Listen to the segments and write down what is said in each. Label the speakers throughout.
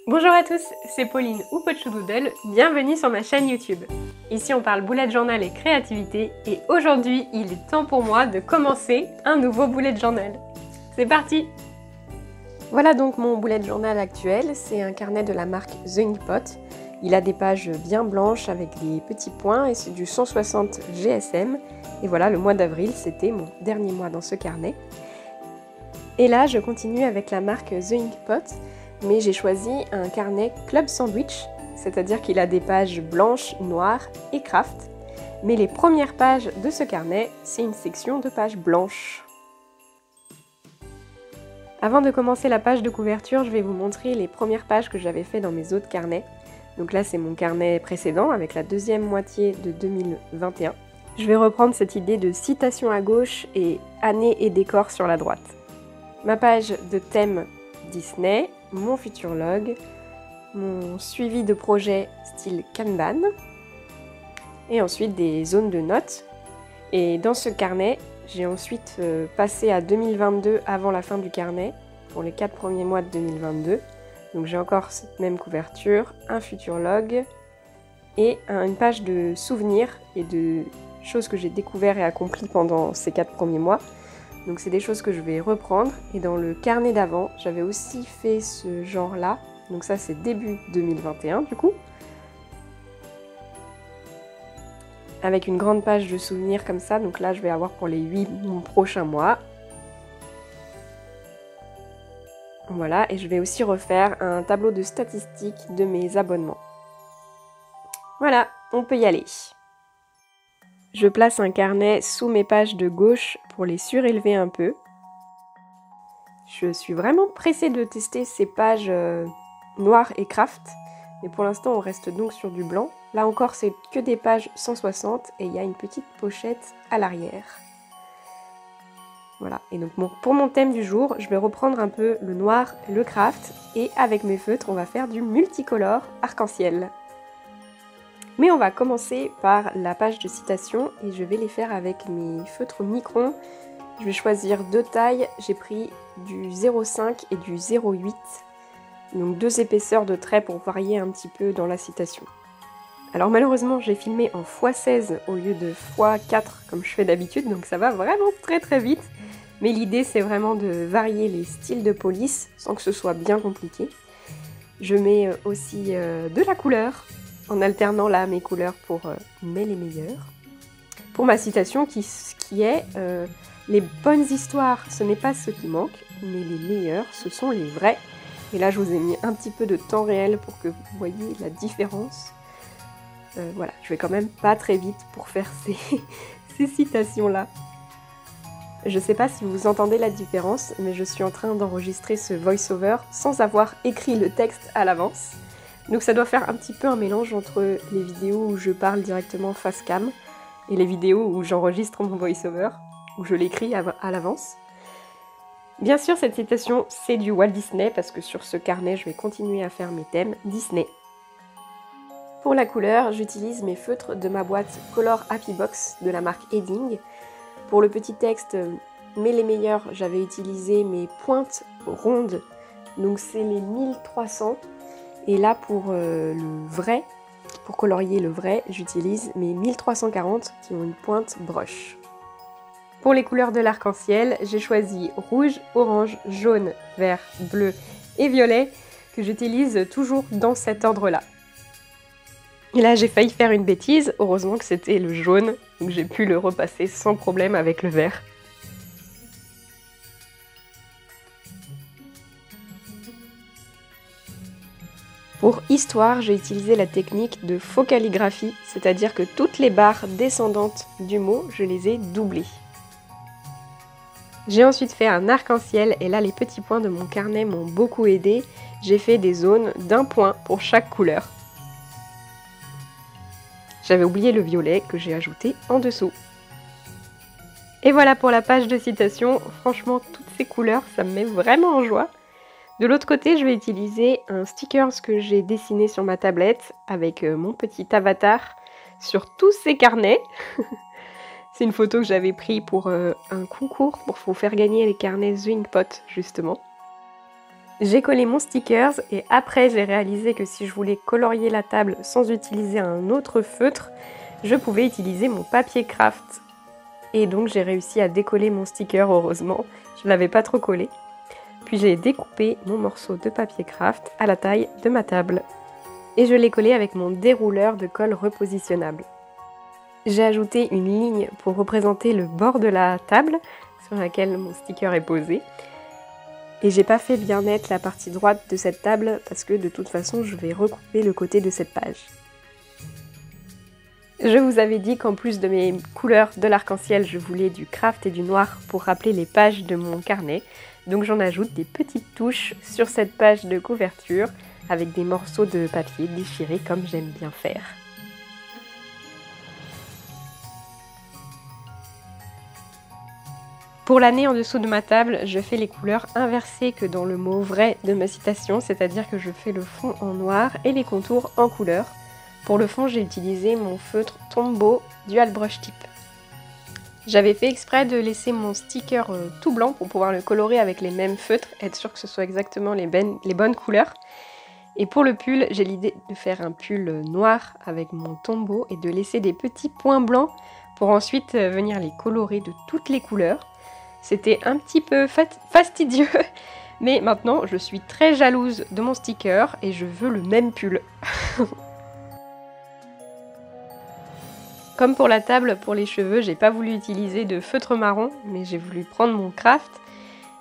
Speaker 1: Bonjour à tous, c'est Pauline ou Pochoudoodle, bienvenue sur ma chaîne YouTube. Ici on parle bullet journal et créativité et aujourd'hui il est temps pour moi de commencer un nouveau bullet journal. C'est parti! Voilà donc mon bullet journal actuel, c'est un carnet de la marque The Inkpot. Il a des pages bien blanches avec des petits points et c'est du 160 GSM. Et voilà, le mois d'avril c'était mon dernier mois dans ce carnet. Et là je continue avec la marque The Inkpot. Mais j'ai choisi un carnet Club Sandwich, c'est-à-dire qu'il a des pages blanches, noires et craft. Mais les premières pages de ce carnet, c'est une section de pages blanches. Avant de commencer la page de couverture, je vais vous montrer les premières pages que j'avais fait dans mes autres carnets. Donc là, c'est mon carnet précédent avec la deuxième moitié de 2021. Je vais reprendre cette idée de citation à gauche et année et décor sur la droite. Ma page de thème Disney, mon futurologue, mon suivi de projet style Kanban, et ensuite des zones de notes. Et dans ce carnet, j'ai ensuite passé à 2022 avant la fin du carnet, pour les 4 premiers mois de 2022. Donc j'ai encore cette même couverture, un futurologue, et une page de souvenirs et de choses que j'ai découvertes et accomplies pendant ces 4 premiers mois. Donc c'est des choses que je vais reprendre, et dans le carnet d'avant, j'avais aussi fait ce genre-là, donc ça c'est début 2021 du coup, avec une grande page de souvenirs comme ça, donc là je vais avoir pour les 8 prochains mois. Voilà, et je vais aussi refaire un tableau de statistiques de mes abonnements. Voilà, on peut y aller. Je place un carnet sous mes pages de gauche pour les surélever un peu. Je suis vraiment pressée de tester ces pages noires et craft, mais pour l'instant on reste donc sur du blanc. Là encore c'est que des pages 160 et il y a une petite pochette à l'arrière. Voilà, et donc pour mon thème du jour, je vais reprendre un peu le noir, le craft, et avec mes feutres on va faire du multicolore arc-en-ciel. Mais on va commencer par la page de citation et je vais les faire avec mes feutres micron. Je vais choisir deux tailles, j'ai pris du 0,5 et du 0,8, donc deux épaisseurs de traits pour varier un petit peu dans la citation. Alors malheureusement j'ai filmé en x16 au lieu de x4 comme je fais d'habitude, donc ça va vraiment très vite. Mais l'idée c'est vraiment de varier les styles de police sans que ce soit bien compliqué. Je mets aussi de la couleur, en alternant là mes couleurs pour mais les meilleurs. Pour ma citation qui est les bonnes histoires, ce n'est pas ce qui manque, mais les meilleurs, ce sont les vrais. Et là je vous ai mis un petit peu de temps réel pour que vous voyez la différence. Voilà, je vais quand même pas très vite pour faire ces citations là. Je sais pas si vous entendez la différence, mais je suis en train d'enregistrer ce voice-over sans avoir écrit le texte à l'avance. Donc ça doit faire un petit peu un mélange entre les vidéos où je parle directement face cam et les vidéos où j'enregistre mon voice-over, où je l'écris à l'avance. Bien sûr, cette citation, c'est du Walt Disney, parce que sur ce carnet, je vais continuer à faire mes thèmes Disney. Pour la couleur, j'utilise mes feutres de ma boîte Color Happy Box de la marque Edding. Pour le petit texte, mais les meilleurs, j'avais utilisé mes pointes rondes, donc c'est les 1300. Et là pour le vrai, pour colorier le vrai, j'utilise mes 1340 qui ont une pointe brush. Pour les couleurs de l'arc-en-ciel, j'ai choisi rouge, orange, jaune, vert, bleu et violet que j'utilise toujours dans cet ordre-là. Et là j'ai failli faire une bêtise, heureusement que c'était le jaune, donc j'ai pu le repasser sans problème avec le vert. Pour histoire, j'ai utilisé la technique de focalligraphie, c'est-à-dire que toutes les barres descendantes du mot, je les ai doublées. J'ai ensuite fait un arc-en-ciel et là les petits points de mon carnet m'ont beaucoup aidé. J'ai fait des zones d'un point pour chaque couleur. J'avais oublié le violet que j'ai ajouté en dessous. Et voilà pour la page de citation, franchement toutes ces couleurs ça me met vraiment en joie. De l'autre côté, je vais utiliser un sticker que j'ai dessiné sur ma tablette avec mon petit avatar sur tous ces carnets. C'est une photo que j'avais prise pour un concours pour vous faire gagner les carnets The Inkpot justement. J'ai collé mon stickers et après j'ai réalisé que si je voulais colorier la table sans utiliser un autre feutre, je pouvais utiliser mon papier craft. Et donc j'ai réussi à décoller mon sticker, heureusement, je ne l'avais pas trop collé. Puis j'ai découpé mon morceau de papier craft à la taille de ma table. Et je l'ai collé avec mon dérouleur de colle repositionnable. J'ai ajouté une ligne pour représenter le bord de la table sur laquelle mon sticker est posé. Et j'ai pas fait bien net la partie droite de cette table parce que de toute façon je vais recouper le côté de cette page. Je vous avais dit qu'en plus de mes couleurs de l'arc-en-ciel, je voulais du craft et du noir pour rappeler les pages de mon carnet. Donc j'en ajoute des petites touches sur cette page de couverture avec des morceaux de papier déchirés comme j'aime bien faire. Pour l'année en dessous de ma table, je fais les couleurs inversées que dans le mot vrai de ma citation, c'est-à-dire que je fais le fond en noir et les contours en couleur. Pour le fond, j'ai utilisé mon feutre Tombow Dual Brush Tip. J'avais fait exprès de laisser mon sticker tout blanc pour pouvoir le colorer avec les mêmes feutres, être sûr que ce soit exactement les bonnes couleurs. Et pour le pull, j'ai l'idée de faire un pull noir avec mon Tombow et de laisser des petits points blancs pour ensuite venir les colorer de toutes les couleurs. C'était un petit peu fastidieux, mais maintenant je suis très jalouse de mon sticker et je veux le même pull. Comme pour la table, pour les cheveux, j'ai pas voulu utiliser de feutre marron, mais j'ai voulu prendre mon craft.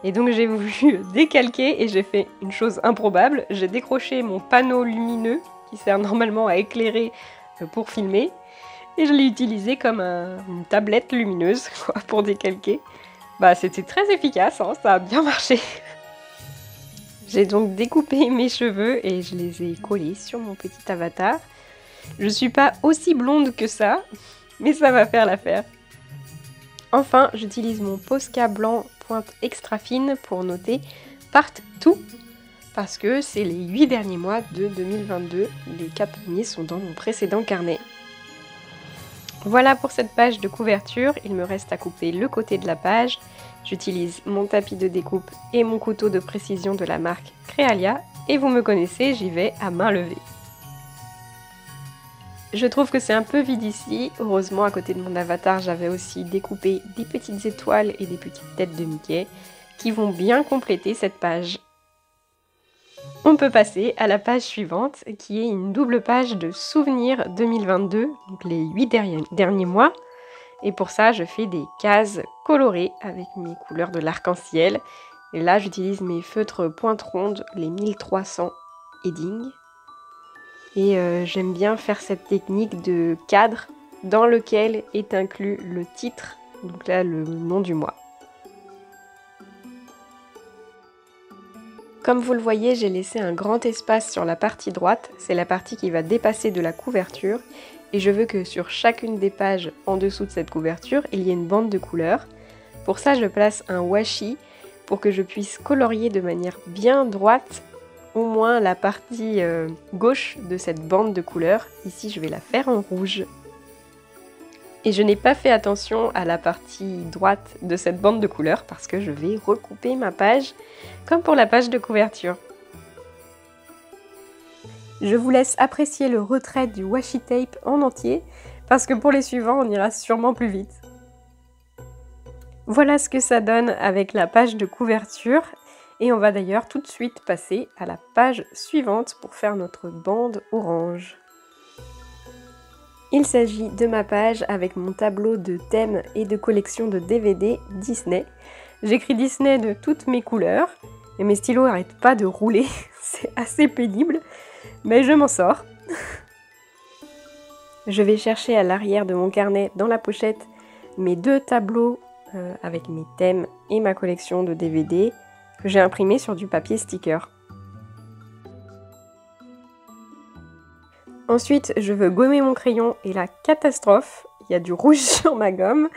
Speaker 1: Et donc j'ai voulu décalquer et j'ai fait une chose improbable. J'ai décroché mon panneau lumineux qui sert normalement à éclairer pour filmer. Et je l'ai utilisé comme une tablette lumineuse pour décalquer. Bah c'était très efficace, hein, ça a bien marché. J'ai donc découpé mes cheveux et je les ai collés sur mon petit avatar. Je suis pas aussi blonde que ça, mais ça va faire l'affaire. Enfin, j'utilise mon Posca blanc pointe extra fine pour noter Part2, parce que c'est les 8 derniers mois de 2022, les 4 premiers sont dans mon précédent carnet. Voilà pour cette page de couverture, il me reste à couper le côté de la page. J'utilise mon tapis de découpe et mon couteau de précision de la marque Crealia, et vous me connaissez, j'y vais à main levée. Je trouve que c'est un peu vide ici, heureusement à côté de mon avatar j'avais aussi découpé des petites étoiles et des petites têtes de Mickey qui vont bien compléter cette page. On peut passer à la page suivante qui est une double page de souvenirs 2022, donc les 8 derniers mois. Et pour ça je fais des cases colorées avec mes couleurs de l'arc-en-ciel. Et là j'utilise mes feutres pointe ronde, les 1300 Edding. Et j'aime bien faire cette technique de cadre dans lequel est inclus le titre, donc là le nom du mois. Comme vous le voyez, j'ai laissé un grand espace sur la partie droite, c'est la partie qui va dépasser de la couverture, et je veux que sur chacune des pages en dessous de cette couverture, il y ait une bande de couleurs. Pour ça, je place un washi pour que je puisse colorier de manière bien droite au moins la partie gauche de cette bande de couleurs. Ici je vais la faire en rouge. Et je n'ai pas fait attention à la partie droite de cette bande de couleurs parce que je vais recouper ma page comme pour la page de couverture. Je vous laisse apprécier le retrait du washi tape en entier parce que pour les suivants on ira sûrement plus vite. Voilà ce que ça donne avec la page de couverture. Et on va d'ailleurs tout de suite passer à la page suivante pour faire notre bande orange. Il s'agit de ma page avec mon tableau de thème et de collection de DVD Disney. J'écris Disney de toutes mes couleurs et mes stylos n'arrêtent pas de rouler, c'est assez pénible, mais je m'en sors. Je vais chercher à l'arrière de mon carnet dans la pochette mes deux tableaux avec mes thèmes et ma collection de DVD. Que j'ai imprimé sur du papier sticker. Ensuite, je veux gommer mon crayon et la catastrophe, il y a du rouge sur ma gomme.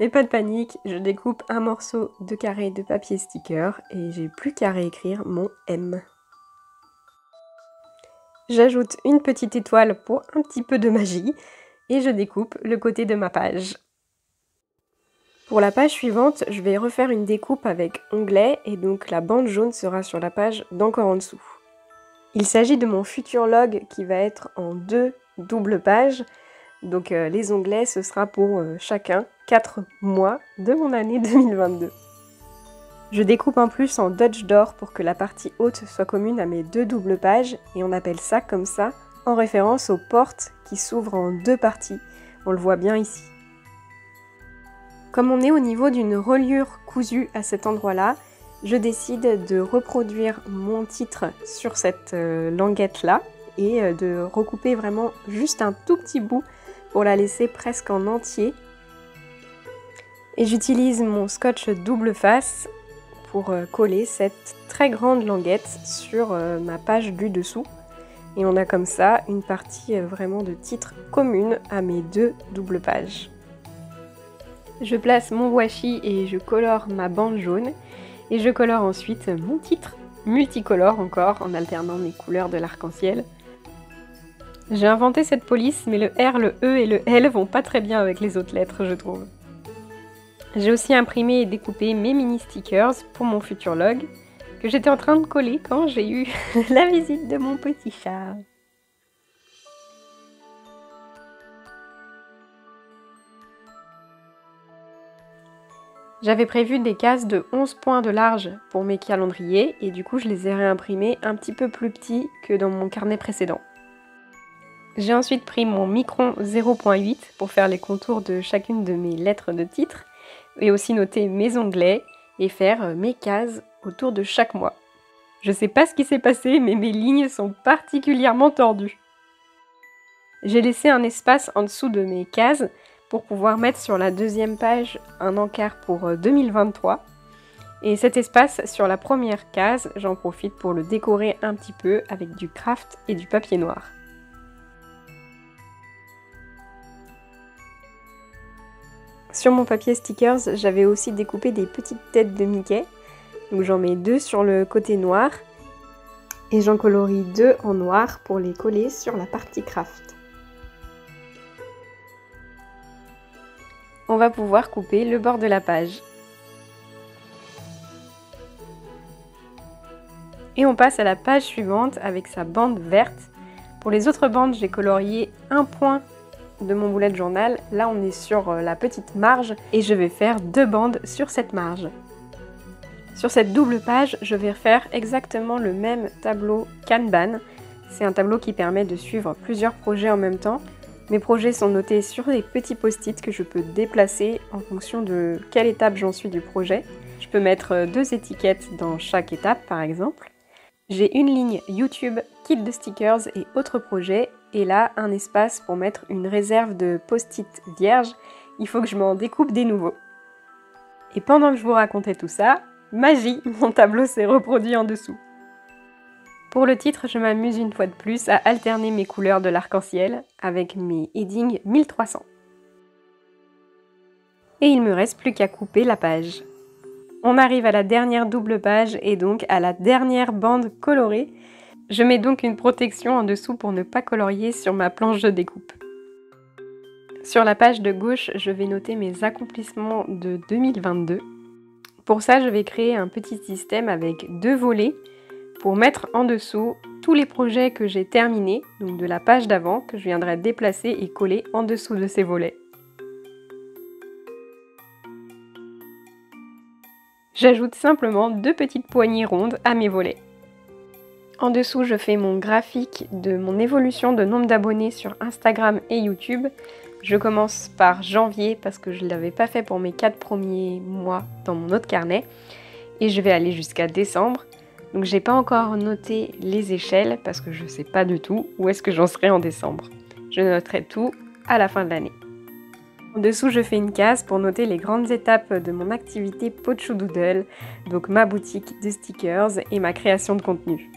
Speaker 1: Mais pas de panique, je découpe un morceau de carré de papier sticker et j'ai plus qu'à réécrire mon M. J'ajoute une petite étoile pour un petit peu de magie et je découpe le côté de ma page. Pour la page suivante, je vais refaire une découpe avec onglet et donc la bande jaune sera sur la page d'encore en dessous. Il s'agit de mon futur log qui va être en 2 doubles pages. Donc les onglets, ce sera pour chacun 4 mois de mon année 2022. Je découpe en plus en Dutch d'or pour que la partie haute soit commune à mes 2 doubles pages et on appelle ça comme ça en référence aux portes qui s'ouvrent en 2 parties. On le voit bien ici. Comme on est au niveau d'une reliure cousue à cet endroit-là, je décide de reproduire mon titre sur cette languette-là et de recouper vraiment juste un tout petit bout pour la laisser presque en entier. Et j'utilise mon scotch double face pour coller cette très grande languette sur ma page du dessous. Et on a comme ça une partie vraiment de titre commune à mes 2 doubles pages. Je place mon washi et je colore ma bande jaune. Et je colore ensuite mon titre, multicolore encore, en alternant mes couleurs de l'arc-en-ciel. J'ai inventé cette police, mais le R, le E et le L vont pas très bien avec les autres lettres, je trouve. J'ai aussi imprimé et découpé mes mini stickers pour mon futur log, que j'étais en train de coller quand j'ai eu la visite de mon petit chat. J'avais prévu des cases de 11 points de large pour mes calendriers et du coup je les ai réimprimés un petit peu plus petits que dans mon carnet précédent. J'ai ensuite pris mon Micron 0.8 pour faire les contours de chacune de mes lettres de titre et aussi noter mes onglets et faire mes cases autour de chaque mois. Je sais pas ce qui s'est passé mais mes lignes sont particulièrement tordues. J'ai laissé un espace en dessous de mes cases pour pouvoir mettre sur la deuxième page un encart pour 2023. Et cet espace sur la première case, j'en profite pour le décorer un petit peu avec du craft et du papier noir. Sur mon papier stickers, j'avais aussi découpé des petites têtes de Mickey. Donc j'en mets 2 sur le côté noir et j'en colorie 2 en noir pour les coller sur la partie craft. On va pouvoir couper le bord de la page. Et on passe à la page suivante avec sa bande verte. Pour les autres bandes, j'ai colorié un point de mon bullet journal. Là, on est sur la petite marge et je vais faire 2 bandes sur cette marge. Sur cette double page, je vais faire exactement le même tableau Kanban. C'est un tableau qui permet de suivre plusieurs projets en même temps. Mes projets sont notés sur des petits post-it que je peux déplacer en fonction de quelle étape j'en suis du projet. Je peux mettre 2 étiquettes dans chaque étape par exemple. J'ai une ligne YouTube, kit de stickers et autres projets et là un espace pour mettre une réserve de post-it vierges. Il faut que je m'en découpe des nouveaux. Et pendant que je vous racontais tout ça, magie, mon tableau s'est reproduit en dessous. Pour le titre, je m'amuse une fois de plus à alterner mes couleurs de l'arc-en-ciel avec mes headings 1300. Et il me reste plus qu'à couper la page. On arrive à la dernière double page et donc à la dernière bande colorée. Je mets donc une protection en dessous pour ne pas colorier sur ma planche de découpe. Sur la page de gauche, je vais noter mes accomplissements de 2022. Pour ça, je vais créer un petit système avec 2 volets pour mettre en dessous tous les projets que j'ai terminés, donc de la page d'avant, que je viendrai déplacer et coller en dessous de ces volets. J'ajoute simplement 2 petites poignées rondes à mes volets. En dessous, je fais mon graphique de mon évolution de nombre d'abonnés sur Instagram et YouTube. Je commence par janvier parce que je ne l'avais pas fait pour mes 4 premiers mois dans mon autre carnet. Et je vais aller jusqu'à décembre. Donc j'ai pas encore noté les échelles parce que je sais pas du tout où est-ce que j'en serai en décembre. Je noterai tout à la fin de l'année. En dessous, je fais une case pour noter les grandes étapes de mon activité Pochodoodle, donc ma boutique de stickers et ma création de contenu.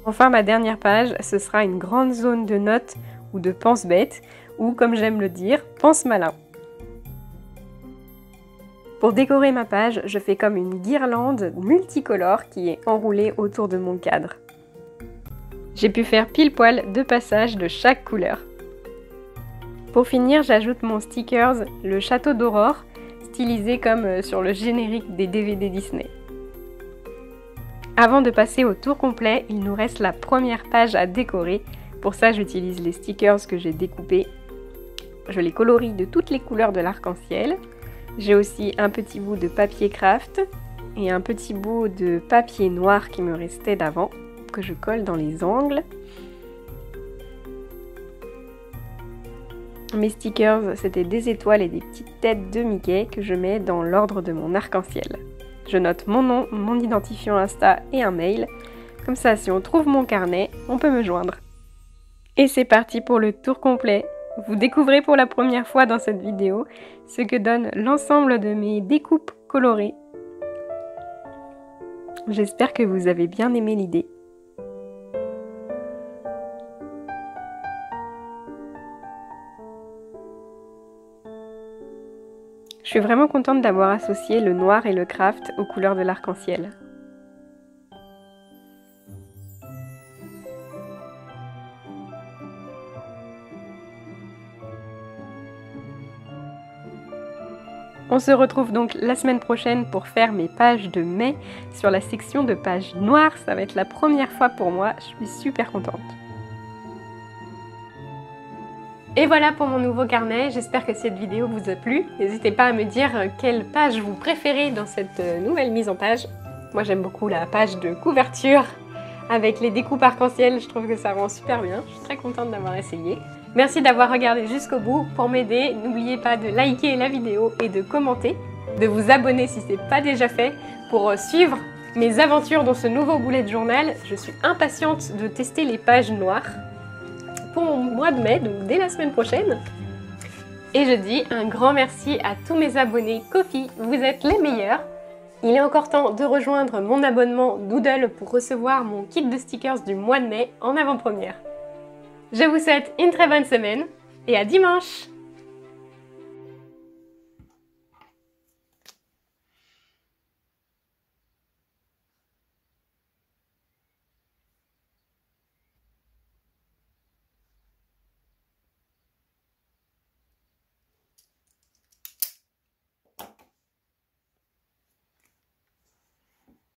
Speaker 1: Enfin, ma dernière page, ce sera une grande zone de notes ou de pense-bête, ou comme j'aime le dire, pense-malin. Pour décorer ma page, je fais comme une guirlande multicolore qui est enroulée autour de mon cadre. J'ai pu faire pile poil 2 passages de chaque couleur. Pour finir, j'ajoute mon stickers, le château d'Aurore, stylisé comme sur le générique des DVD Disney. Avant de passer au tour complet, il nous reste la première page à décorer. Pour ça, j'utilise les stickers que j'ai découpés. Je les colorie de toutes les couleurs de l'arc-en-ciel. J'ai aussi un petit bout de papier craft et un petit bout de papier noir qui me restait d'avant, que je colle dans les angles. Mes stickers, c'était des étoiles et des petites têtes de Mickey que je mets dans l'ordre de mon arc-en-ciel. Je note mon nom, mon identifiant Insta et un mail. Comme ça, si on trouve mon carnet, on peut me joindre. Et c'est parti pour le tour complet. Vous découvrez pour la première fois dans cette vidéo ce que donne l'ensemble de mes découpes colorées. J'espère que vous avez bien aimé l'idée. Je suis vraiment contente d'avoir associé le noir et le craft aux couleurs de l'arc-en-ciel. On se retrouve donc la semaine prochaine pour faire mes pages de mai sur la section de pages noires. Ça va être la première fois pour moi, je suis super contente. Et voilà pour mon nouveau carnet, j'espère que cette vidéo vous a plu. N'hésitez pas à me dire quelle page vous préférez dans cette nouvelle mise en page. Moi j'aime beaucoup la page de couverture avec les découpes arc-en-ciel, je trouve que ça rend super bien. Je suis très contente d'avoir essayé. Merci d'avoir regardé jusqu'au bout. Pour m'aider, n'oubliez pas de liker la vidéo et de commenter, de vous abonner si ce n'est pas déjà fait pour suivre mes aventures dans ce nouveau bullet journal. Je suis impatiente de tester les pages noires pour mon mois de mai, donc dès la semaine prochaine. Et je dis un grand merci à tous mes abonnés Ko-fi, vous êtes les meilleurs. Il est encore temps de rejoindre mon abonnement Doodle pour recevoir mon kit de stickers du mois de mai en avant-première. Je vous souhaite une très bonne semaine et à dimanche!